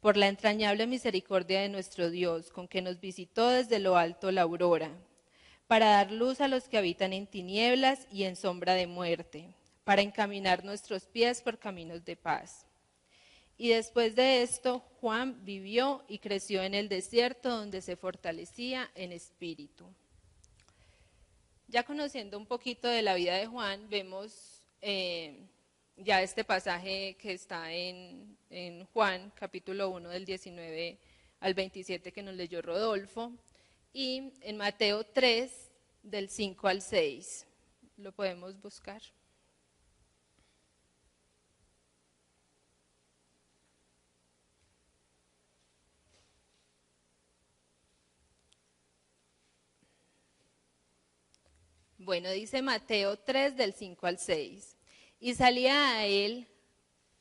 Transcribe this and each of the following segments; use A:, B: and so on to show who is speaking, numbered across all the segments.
A: por la entrañable misericordia de nuestro Dios, con que nos visitó desde lo alto la aurora, para dar luz a los que habitan en tinieblas y en sombra de muerte, para encaminar nuestros pies por caminos de paz. Y después de esto, Juan vivió y creció en el desierto, donde se fortalecía en espíritu. Ya conociendo un poquito de la vida de Juan, vemos ya este pasaje que está en Juan, capítulo 1, del 19 al 27, que nos leyó Rodolfo, y en Mateo 3, del 5 al 6. Lo podemos buscar. Bueno, dice Mateo 3, del 5 al 6. Y salía a él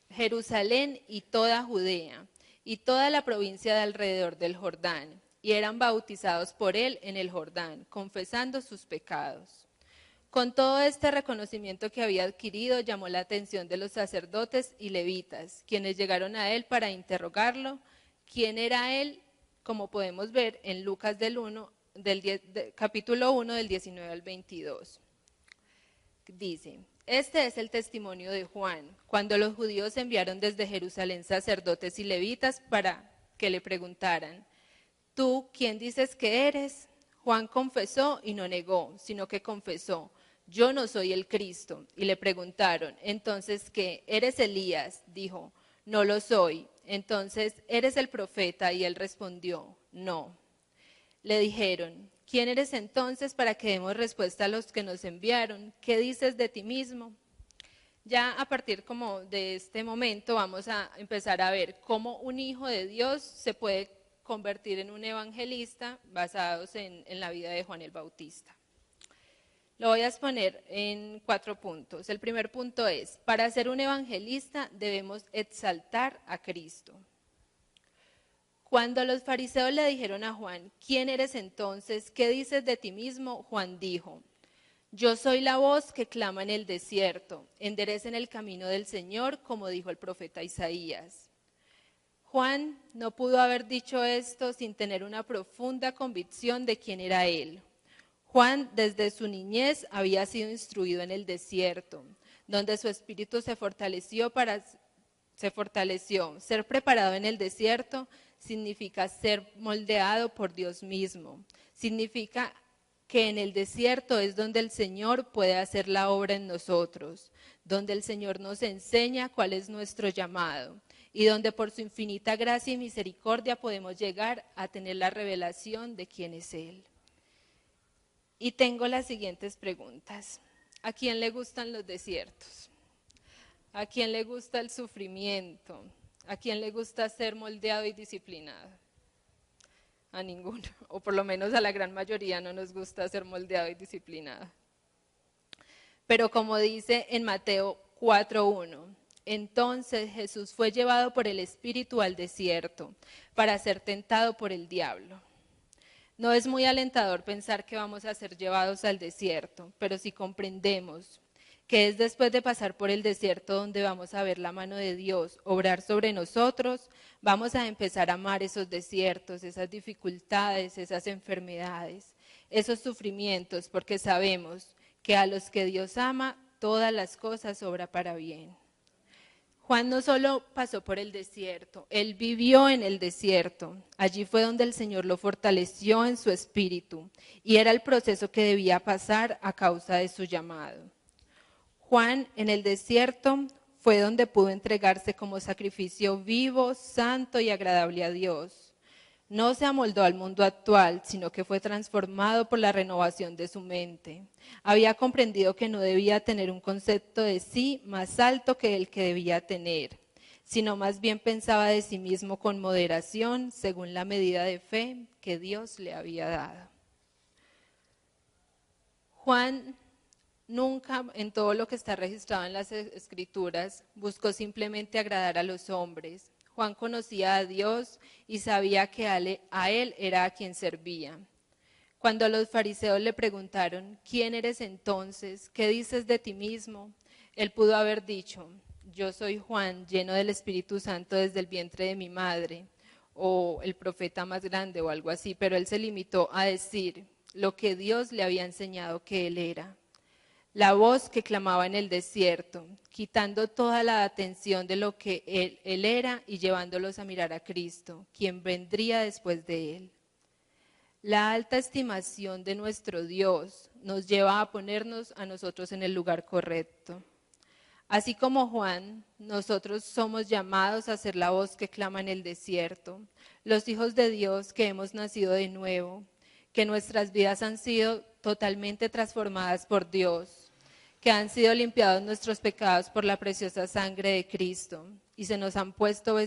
A: Jerusalén y toda Judea, y toda la provincia de alrededor del Jordán, y eran bautizados por él en el Jordán, confesando sus pecados. Con todo este reconocimiento que había adquirido, llamó la atención de los sacerdotes y levitas, quienes llegaron a él para interrogarlo. ¿Quién era él? Como podemos ver en Lucas capítulo 1, del 19 al 22. Dice: este es el testimonio de Juan, cuando los judíos enviaron desde Jerusalén sacerdotes y levitas para que le preguntaran: ¿tú quién dices que eres? Juan confesó y no negó, sino que confesó: yo no soy el Cristo. Y le preguntaron: ¿entonces qué? ¿Eres Elías? Dijo: no lo soy. Entonces, ¿eres el profeta? Y él respondió: no. Le dijeron: ¿quién eres entonces para que demos respuesta a los que nos enviaron? ¿Qué dices de ti mismo? Ya a partir como de este momento vamos a empezar a ver cómo un hijo de Dios se puede convertir en un evangelista basados en la vida de Juan el Bautista. Lo voy a exponer en 4 puntos. El primer punto es: para ser un evangelista debemos exaltar a Cristo. Cuando los fariseos le dijeron a Juan: ¿quién eres entonces? ¿Qué dices de ti mismo? Juan dijo: yo soy la voz que clama en el desierto, enderecen el camino del Señor, como dijo el profeta Isaías. Juan no pudo haber dicho esto sin tener una profunda convicción de quién era él. Juan, desde su niñez, había sido instruido en el desierto, donde su espíritu se fortaleció. Ser preparado en el desierto significa ser moldeado por Dios mismo. Significa que en el desierto es donde el Señor puede hacer la obra en nosotros, donde el Señor nos enseña cuál es nuestro llamado y donde por su infinita gracia y misericordia podemos llegar a tener la revelación de quién es Él. Y tengo las siguientes preguntas. ¿A quién le gustan los desiertos? ¿A quién le gusta el sufrimiento? ¿A quién le gusta ser moldeado y disciplinado? A ninguno, o por lo menos a la gran mayoría no nos gusta ser moldeado y disciplinado. Pero como dice en Mateo 4:1, entonces Jesús fue llevado por el Espíritu al desierto para ser tentado por el diablo. No es muy alentador pensar que vamos a ser llevados al desierto, pero si comprendemos que es después de pasar por el desierto donde vamos a ver la mano de Dios obrar sobre nosotros, vamos a empezar a amar esos desiertos, esas dificultades, esas enfermedades, esos sufrimientos, porque sabemos que a los que Dios ama, todas las cosas obran para bien. Juan no solo pasó por el desierto, él vivió en el desierto. Allí fue donde el Señor lo fortaleció en su espíritu y era el proceso que debía pasar a causa de su llamado. Juan en el desierto fue donde pudo entregarse como sacrificio vivo, santo y agradable a Dios. No se amoldó al mundo actual, sino que fue transformado por la renovación de su mente. Había comprendido que no debía tener un concepto de sí más alto que el que debía tener, sino más bien pensaba de sí mismo con moderación, según la medida de fe que Dios le había dado. Juan nunca, en todo lo que está registrado en las Escrituras, buscó simplemente agradar a los hombres. Juan conocía a Dios y sabía que a él era a quien servía. Cuando los fariseos le preguntaron: ¿quién eres entonces? ¿Qué dices de ti mismo? Él pudo haber dicho: yo soy Juan, lleno del Espíritu Santo desde el vientre de mi madre, o el profeta más grande o algo así, pero él se limitó a decir lo que Dios le había enseñado que él era. La voz que clamaba en el desierto, quitando toda la atención de lo que él era y llevándolos a mirar a Cristo, quien vendría después de él. La alta estimación de nuestro Dios nos lleva a ponernos a nosotros en el lugar correcto. Así como Juan, nosotros somos llamados a ser la voz que clama en el desierto, los hijos de Dios que hemos nacido de nuevo, que nuestras vidas han sido totalmente transformadas por Dios, que han sido limpiados nuestros pecados por la preciosa sangre de Cristo y se nos han puesto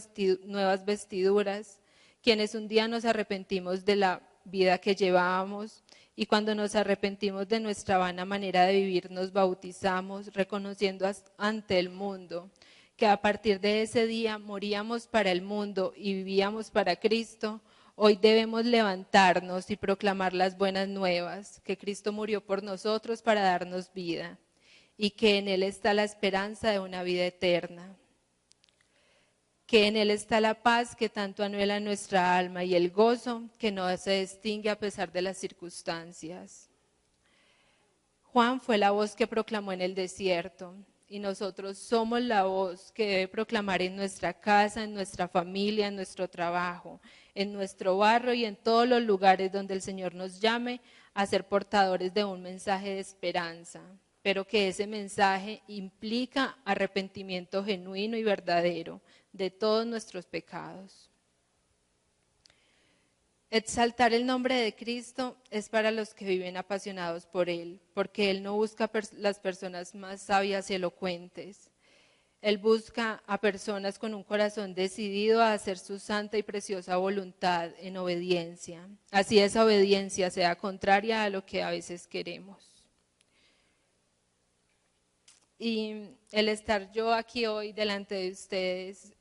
A: nuevas vestiduras, quienes un día nos arrepentimos de la vida que llevábamos y cuando nos arrepentimos de nuestra vana manera de vivir nos bautizamos reconociendo ante el mundo que a partir de ese día moríamos para el mundo y vivíamos para Cristo. Hoy debemos levantarnos y proclamar las buenas nuevas, que Cristo murió por nosotros para darnos vida y que en Él está la esperanza de una vida eterna, que en Él está la paz que tanto anhela nuestra alma y el gozo que no se extingue a pesar de las circunstancias. Juan fue la voz que proclamó en el desierto y nosotros somos la voz que debe proclamar en nuestra casa, en nuestra familia, en nuestro trabajo, en nuestro barrio y en todos los lugares donde el Señor nos llame a ser portadores de un mensaje de esperanza, pero que ese mensaje implica arrepentimiento genuino y verdadero de todos nuestros pecados. Exaltar el nombre de Cristo es para los que viven apasionados por Él, porque Él no busca las personas más sabias y elocuentes. Él busca a personas con un corazón decidido a hacer su santa y preciosa voluntad en obediencia. Así esa obediencia sea contraria a lo que a veces queremos. Y el estar yo aquí hoy delante de ustedes,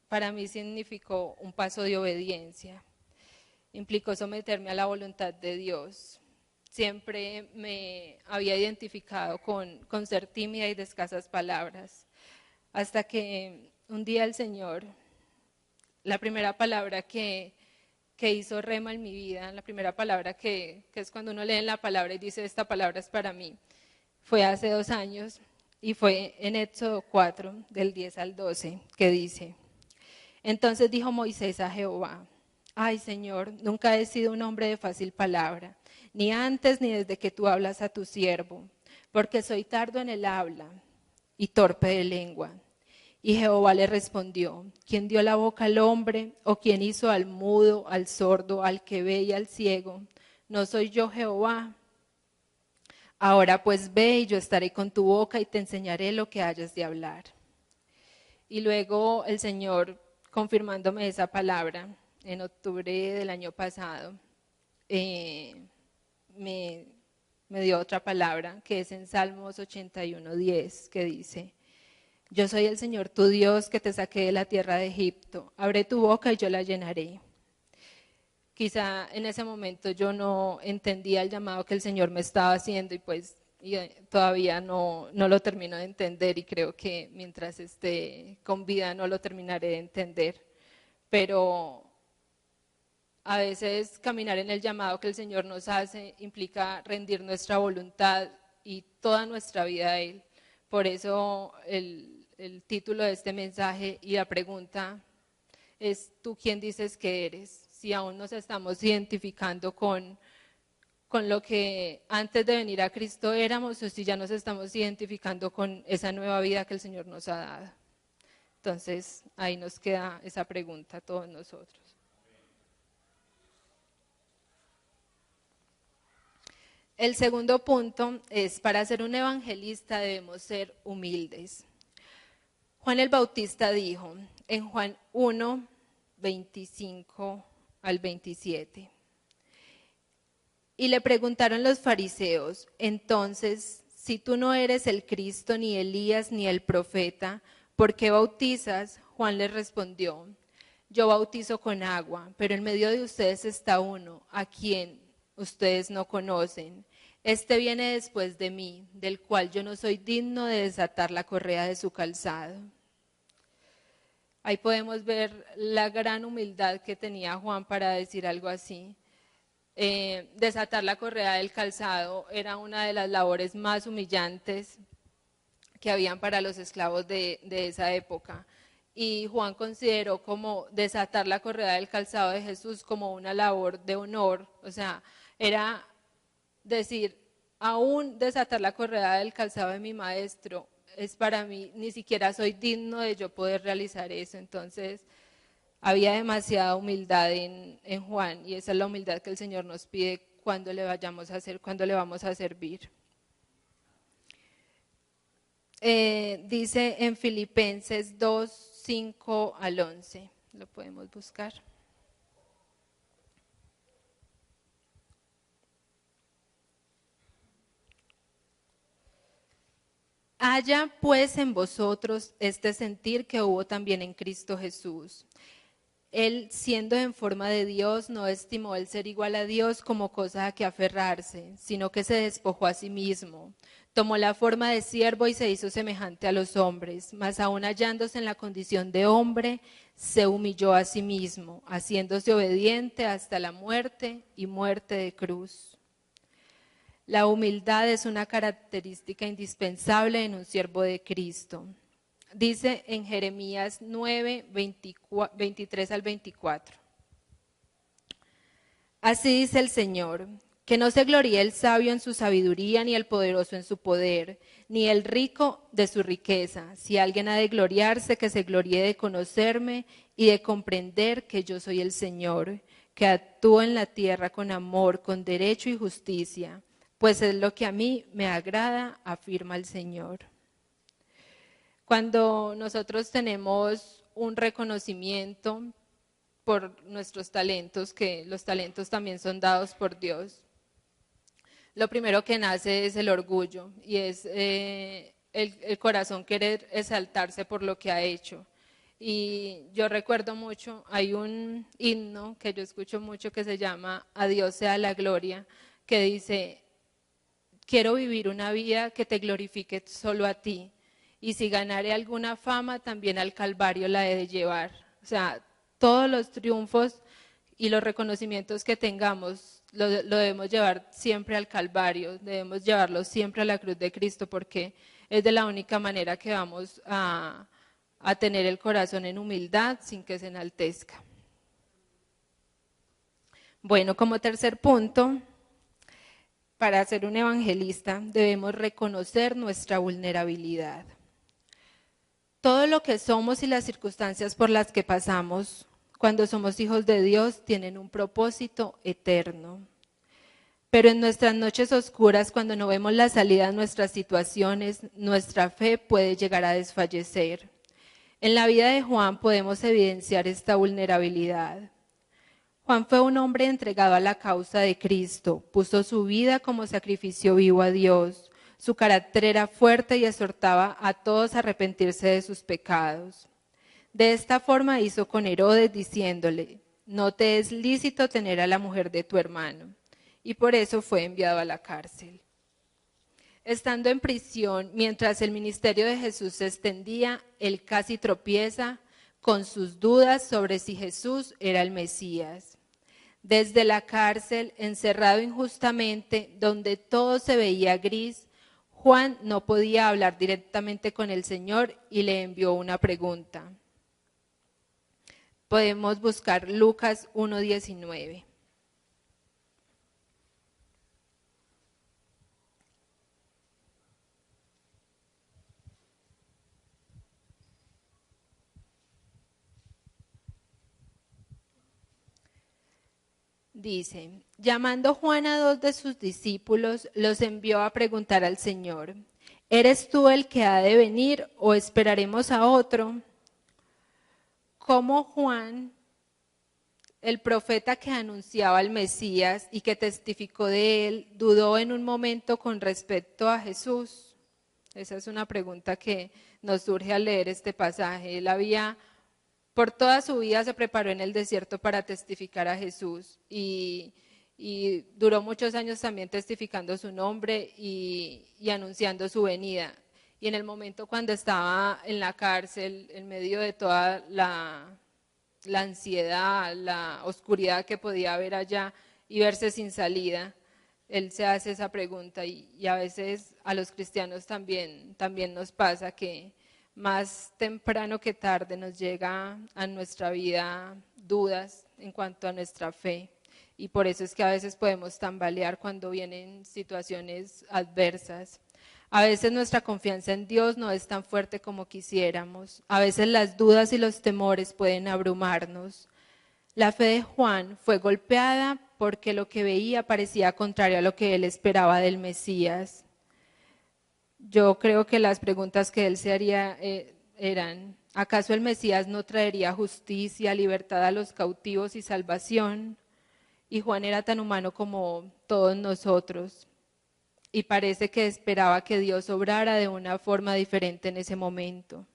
A: para mí significó un paso de obediencia, implicó someterme a la voluntad de Dios. Siempre me había identificado con ser tímida y de escasas palabras, hasta que un día el Señor, la primera palabra que hizo rema en mi vida, la primera palabra que es cuando uno lee la palabra y dice esta palabra es para mí, fue hace 2 años y fue en Éxodo 4, del 10 al 12, que dice: entonces dijo Moisés a Jehová: ay Señor, nunca he sido un hombre de fácil palabra, ni antes ni desde que tú hablas a tu siervo, porque soy tardo en el habla y torpe de lengua. Y Jehová le respondió: ¿quién dio la boca al hombre? ¿O quién hizo al mudo, al sordo, al que ve y al ciego? ¿No soy yo Jehová? Ahora pues ve y yo estaré con tu boca y te enseñaré lo que hayas de hablar. Y luego el Señor, confirmándome esa palabra, en octubre del año pasado, me dio otra palabra que es en Salmos 81:10, que dice: yo soy el Señor tu Dios que te saqué de la tierra de Egipto, abre tu boca y yo la llenaré. Quizá en ese momento yo no entendía el llamado que el Señor me estaba haciendo y todavía no lo termino de entender y creo que mientras esté con vida no lo terminaré de entender. Pero a veces caminar en el llamado que el Señor nos hace implica rendir nuestra voluntad y toda nuestra vida a Él. Por eso el título de este mensaje y la pregunta es: ¿tú quién dices que eres? Si aún nos estamos identificando con lo que antes de venir a Cristo éramos, o si ya nos estamos identificando con esa nueva vida que el Señor nos ha dado. Entonces, ahí nos queda esa pregunta a todos nosotros. El segundo punto es: para ser un evangelista debemos ser humildes. Juan el Bautista dijo en Juan 1, 25 al 27. Y le preguntaron los fariseos: entonces, si tú no eres el Cristo, ni Elías, ni el profeta, ¿por qué bautizas? Juan les respondió: yo bautizo con agua, pero en medio de ustedes está uno, a quien ustedes no conocen. Este viene después de mí, del cual yo no soy digno de desatar la correa de su calzado. Ahí podemos ver la gran humildad que tenía Juan para decir algo así. Desatar la correa del calzado era una de las labores más humillantes que habían para los esclavos de esa época. Y Juan consideró como desatar la correa del calzado de Jesús como una labor de honor. O sea, era decir, aún desatar la correa del calzado de mi maestro es para mí, ni siquiera soy digno de yo poder realizar eso. Entonces, había demasiada humildad en Juan, y esa es la humildad que el Señor nos pide cuando le vayamos a hacer, cuando le vamos a servir. Dice en Filipenses 2, 5 al 11, lo podemos buscar. Haya pues en vosotros este sentir que hubo también en Cristo Jesús. Él, siendo en forma de Dios, no estimó el ser igual a Dios como cosa a que aferrarse, sino que se despojó a sí mismo. Tomó la forma de siervo y se hizo semejante a los hombres, mas aún hallándose en la condición de hombre, se humilló a sí mismo, haciéndose obediente hasta la muerte y muerte de cruz. La humildad es una característica indispensable en un siervo de Cristo. Dice en Jeremías 9, 23 al 24. Así dice el Señor, que no se gloríe el sabio en su sabiduría, ni el poderoso en su poder, ni el rico de su riqueza. Si alguien ha de gloriarse, que se gloríe de conocerme y de comprender que yo soy el Señor, que actúo en la tierra con amor, con derecho y justicia, pues es lo que a mí me agrada, afirma el Señor. Cuando nosotros tenemos un reconocimiento por nuestros talentos, que los talentos también son dados por Dios, lo primero que nace es el orgullo y es el corazón querer exaltarse por lo que ha hecho. Y yo recuerdo mucho, hay un himno que yo escucho mucho que se llama A Dios sea la gloria, que dice, quiero vivir una vida que te glorifique solo a ti, y si ganare alguna fama, también al Calvario la he de llevar. O sea, todos los triunfos y los reconocimientos que tengamos lo debemos llevar siempre al Calvario, debemos llevarlo siempre a la cruz de Cristo, porque es de la única manera que vamos a tener el corazón en humildad sin que se enaltezca. Bueno, como tercer punto, para ser un evangelista debemos reconocer nuestra vulnerabilidad. Todo lo que somos y las circunstancias por las que pasamos cuando somos hijos de Dios tienen un propósito eterno. Pero en nuestras noches oscuras, cuando no vemos la salida a nuestras situaciones, nuestra fe puede llegar a desfallecer. En la vida de Juan podemos evidenciar esta vulnerabilidad. Juan fue un hombre entregado a la causa de Cristo, puso su vida como sacrificio vivo a Dios. Su carácter era fuerte y exhortaba a todos a arrepentirse de sus pecados. De esta forma hizo con Herodes diciéndole, no te es lícito tener a la mujer de tu hermano. Y por eso fue enviado a la cárcel. Estando en prisión, mientras el ministerio de Jesús se extendía, él casi tropieza con sus dudas sobre si Jesús era el Mesías. Desde la cárcel, encerrado injustamente, donde todo se veía gris, Juan no podía hablar directamente con el Señor y le envió una pregunta. Podemos buscar Lucas 1:19. Dice, llamando Juan a 2 de sus discípulos, los envió a preguntar al Señor, ¿eres tú el que ha de venir o esperaremos a otro? Como Juan, el profeta que anunciaba al Mesías y que testificó de él, dudó en un momento con respecto a Jesús. Esa es una pregunta que nos surge al leer este pasaje. Él había, por toda su vida se preparó en el desierto para testificar a Jesús y y duró muchos años también testificando su nombre y anunciando su venida. Y en el momento cuando estaba en la cárcel, en medio de toda la ansiedad, la oscuridad que podía haber allá y verse sin salida, él se hace esa pregunta y a veces a los cristianos también nos pasa que más temprano que tarde nos llega a nuestra vida dudas en cuanto a nuestra fe. Y por eso es que a veces podemos tambalear cuando vienen situaciones adversas. A veces nuestra confianza en Dios no es tan fuerte como quisiéramos. A veces las dudas y los temores pueden abrumarnos. La fe de Juan fue golpeada porque lo que veía parecía contrario a lo que él esperaba del Mesías. Yo creo que las preguntas que él se haría eran, ¿acaso el Mesías no traería justicia, libertad a los cautivos y salvación? Y Juan era tan humano como todos nosotros y parece que esperaba que Dios obrara de una forma diferente en ese momento.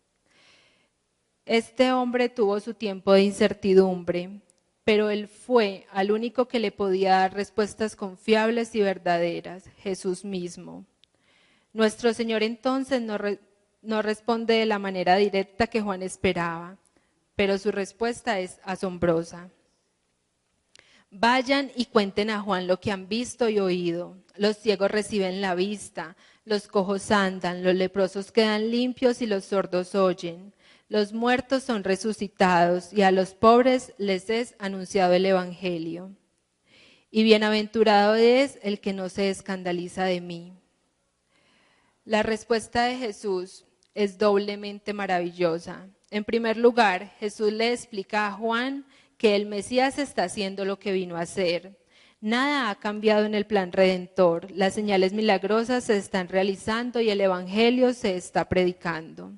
A: Este hombre tuvo su tiempo de incertidumbre, pero él fue al único que le podía dar respuestas confiables y verdaderas, Jesús mismo. Nuestro Señor entonces no responde de la manera directa que Juan esperaba, pero su respuesta es asombrosa. Vayan y cuenten a Juan lo que han visto y oído. Los ciegos reciben la vista, los cojos andan, los leprosos quedan limpios y los sordos oyen. Los muertos son resucitados y a los pobres les es anunciado el Evangelio. Y bienaventurado es el que no se escandaliza de mí. La respuesta de Jesús es doblemente maravillosa. En primer lugar, Jesús le explica a Juan que el Mesías está haciendo lo que vino a hacer. Nada ha cambiado en el plan redentor. Las señales milagrosas se están realizando y el Evangelio se está predicando.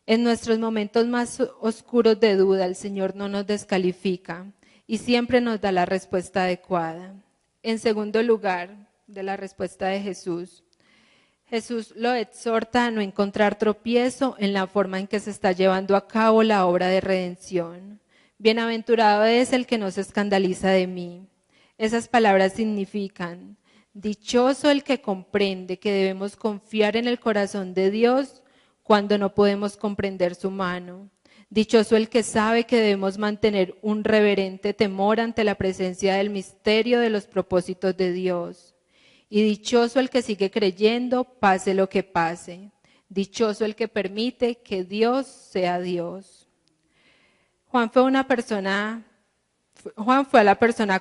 A: En nuestros momentos más oscuros de duda, el Señor no nos descalifica y siempre nos da la respuesta adecuada. En segundo lugar, de la respuesta de Jesús, Jesús lo exhorta a no encontrar tropiezo en la forma en que se está llevando a cabo la obra de redención. Bienaventurado es el que no se escandaliza de mí. Esas palabras significan, dichoso el que comprende que debemos confiar en el corazón de Dios cuando no podemos comprender su mano. Dichoso el que sabe que debemos mantener un reverente temor ante la presencia del misterio de los propósitos de Dios. Y dichoso el que sigue creyendo, pase lo que pase. Dichoso el que permite que Dios sea Dios. Juan fue la persona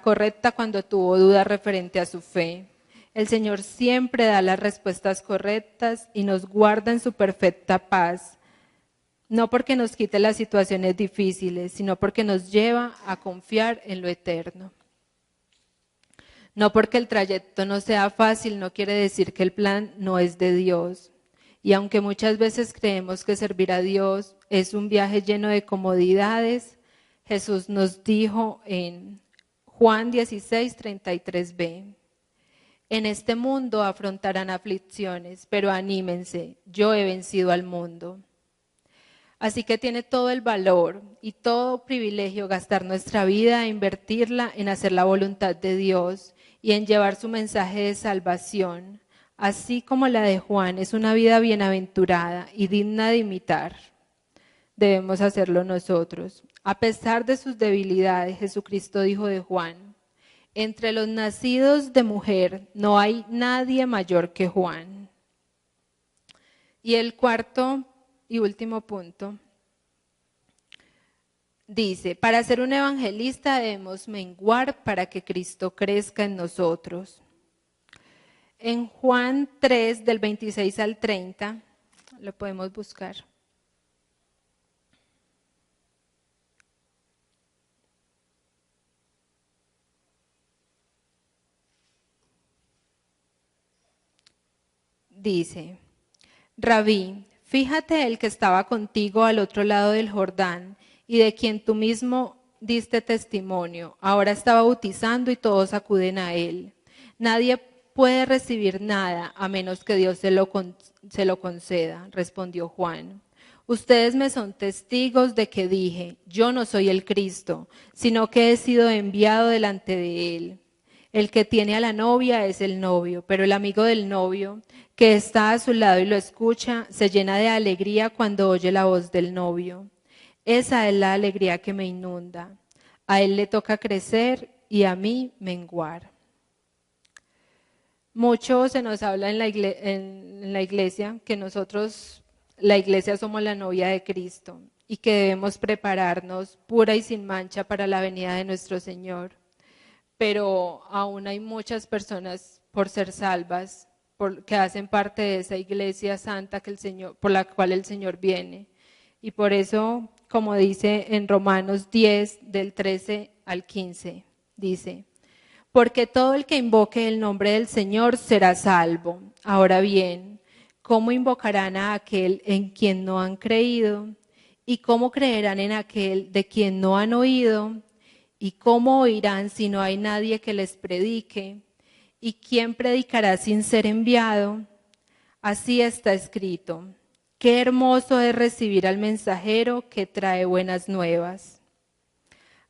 A: correcta cuando tuvo dudas referente a su fe. El Señor siempre da las respuestas correctas y nos guarda en su perfecta paz, no porque nos quite las situaciones difíciles, sino porque nos lleva a confiar en lo eterno. No porque el trayecto no sea fácil, no quiere decir que el plan no es de Dios. Y aunque muchas veces creemos que servir a Dios es un viaje lleno de comodidades, Jesús nos dijo en Juan 16:33b, en este mundo afrontarán aflicciones, pero anímense, yo he vencido al mundo. Así que tiene todo el valor y todo privilegio gastar nuestra vida e invertirla en hacer la voluntad de Dios y en llevar su mensaje de salvación, así como la de Juan es una vida bienaventurada y digna de imitar. Debemos hacerlo nosotros. A pesar de sus debilidades, Jesucristo dijo de Juan, entre los nacidos de mujer no hay nadie mayor que Juan. Y el cuarto y último punto dice, para ser un evangelista debemos menguar para que Cristo crezca en nosotros. En Juan 3, del 26 al 30, lo podemos buscar. Dice, Rabí, fíjate el que estaba contigo al otro lado del Jordán y de quien tú mismo diste testimonio. Ahora está bautizando y todos acuden a él. Nadie puede recibir nada a menos que Dios se lo conceda, respondió Juan. Ustedes me son testigos de que dije, yo no soy el Cristo, sino que he sido enviado delante de él. El que tiene a la novia es el novio, pero el amigo del novio, que está a su lado y lo escucha, se llena de alegría cuando oye la voz del novio. Esa es la alegría que me inunda. A él le toca crecer y a mí menguar. Mucho se nos habla en la iglesia que nosotros, la iglesia, somos la novia de Cristo y que debemos prepararnos pura y sin mancha para la venida de nuestro Señor. Pero aún hay muchas personas por ser salvas, que hacen parte de esa iglesia santa que el Señor, por la cual el Señor viene. Y por eso, como dice en Romanos 10, del 13 al 15, dice: porque todo el que invoque el nombre del Señor será salvo. Ahora bien, ¿cómo invocarán a aquel en quien no han creído? ¿Y cómo creerán en aquel de quien no han oído? ¿Y cómo oirán si no hay nadie que les predique? ¿Y quién predicará sin ser enviado? Así está escrito: qué hermoso es recibir al mensajero que trae buenas nuevas.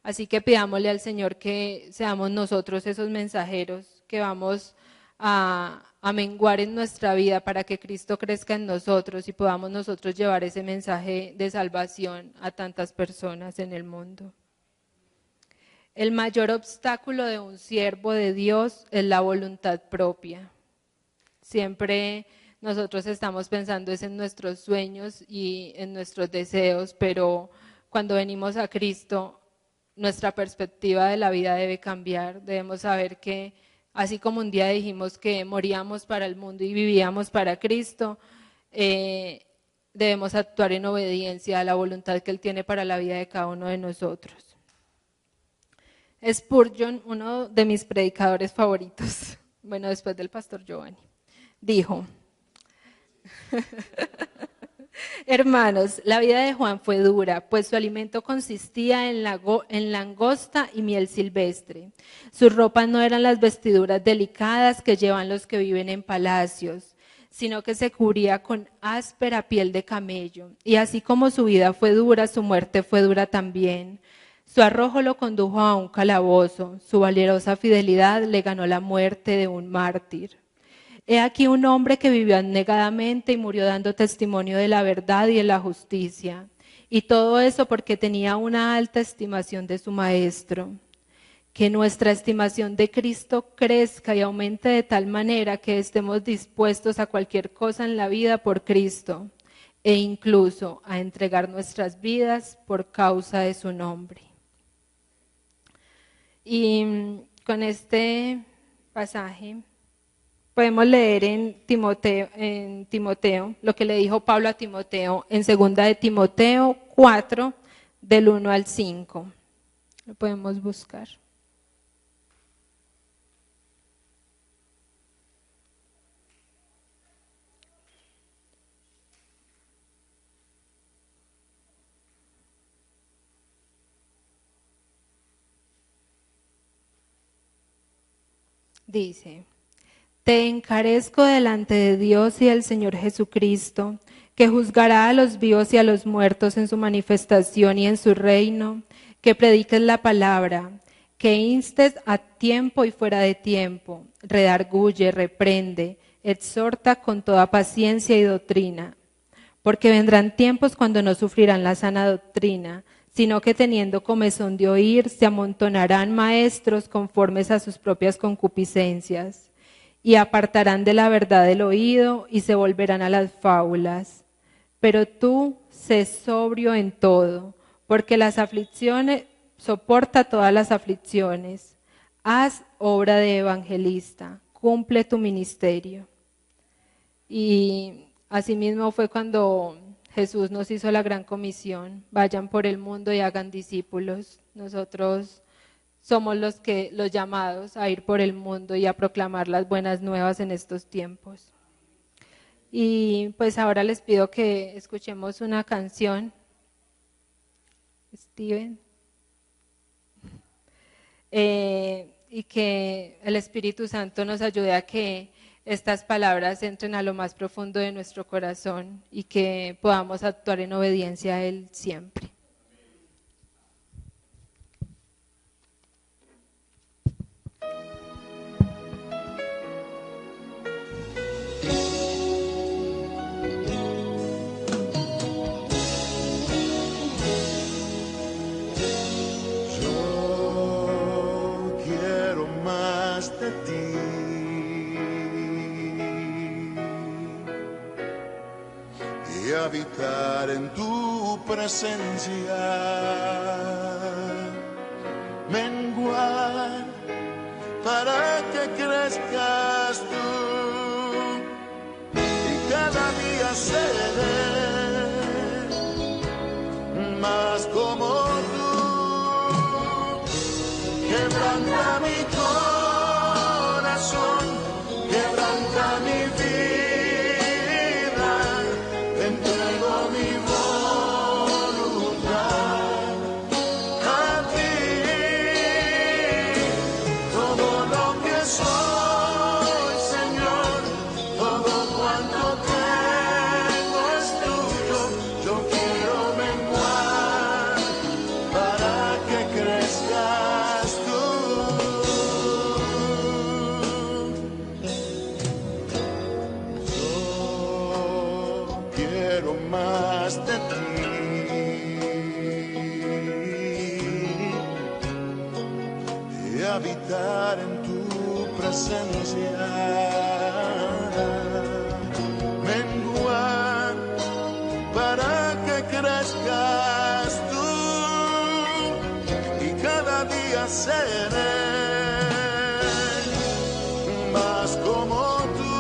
A: Así que pidámosle al Señor que seamos nosotros esos mensajeros que vamos a menguar en nuestra vida para que Cristo crezca en nosotros y podamos nosotros llevar ese mensaje de salvación a tantas personas en el mundo. El mayor obstáculo de un siervo de Dios es la voluntad propia. Siempre nosotros estamos pensando en nuestros sueños y en nuestros deseos, pero cuando venimos a Cristo, nuestra perspectiva de la vida debe cambiar. Debemos saber que así como un día dijimos que moríamos para el mundo y vivíamos para Cristo, debemos actuar en obediencia a la voluntad que Él tiene para la vida de cada uno de nosotros. Spurgeon, uno de mis predicadores favoritos, bueno, después del pastor Giovanni, dijo: hermanos, la vida de Juan fue dura, pues su alimento consistía en langosta y miel silvestre. Sus ropas no eran las vestiduras delicadas que llevan los que viven en palacios, sino que se cubría con áspera piel de camello. Y así como su vida fue dura, su muerte fue dura también. Su arrojo lo condujo a un calabozo, su valerosa fidelidad le ganó la muerte de un mártir. He aquí un hombre que vivió abnegadamente y murió dando testimonio de la verdad y de la justicia. Y todo eso porque tenía una alta estimación de su maestro. Que nuestra estimación de Cristo crezca y aumente de tal manera que estemos dispuestos a cualquier cosa en la vida por Cristo e incluso a entregar nuestras vidas por causa de su nombre. Y con este pasaje podemos leer en Timoteo lo que le dijo Pablo a Timoteo en 2 de Timoteo 4, del 1 al 5. Lo podemos buscar. Dice: te encarezco delante de Dios y del Señor Jesucristo, que juzgará a los vivos y a los muertos en su manifestación y en su reino, que prediques la palabra, que instes a tiempo y fuera de tiempo, redarguye, reprende, exhorta con toda paciencia y doctrina. Porque vendrán tiempos cuando no sufrirán la sana doctrina, sino que teniendo comezón de oír, se amontonarán maestros conformes a sus propias concupiscencias, y apartarán de la verdad el oído y se volverán a las fábulas. Pero tú sé sobrio en todo, porque las aflicciones, soporta todas las aflicciones. Haz obra de evangelista, cumple tu ministerio. Y asimismo fue cuando Jesús nos hizo la gran comisión: vayan por el mundo y hagan discípulos. Nosotros somos los llamados a ir por el mundo y a proclamar las buenas nuevas en estos tiempos. Y pues ahora les pido que escuchemos una canción. Steven. Y que el Espíritu Santo nos ayude a que estas palabras entren a lo más profundo de nuestro corazón y que podamos actuar en obediencia a Él siempre.
B: de ti. Y habitar en tu presencia, menguar para que crezcas tú, y cada día seré más como tú. Quebranta mi corazón, quebranta mi vida, te entrego mi voluntad a ti. Todo lo que soy, Señor, todo cuanto tengo es tuyo. Yo quiero menguar para que crezcas tú. Yo quiero más de ti. Y habitar en tu presencia, menguar para que crezcas tú, y cada día seré más como tú.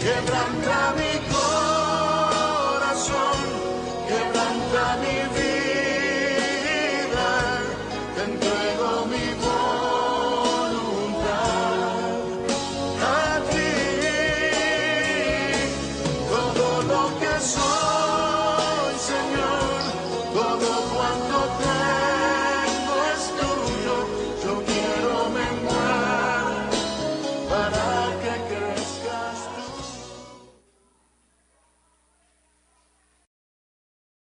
B: Quebranta mi corazón, quebranta mi vida, te entrego mi voluntad a ti. Todo lo que soy, Señor, todo cuanto tengo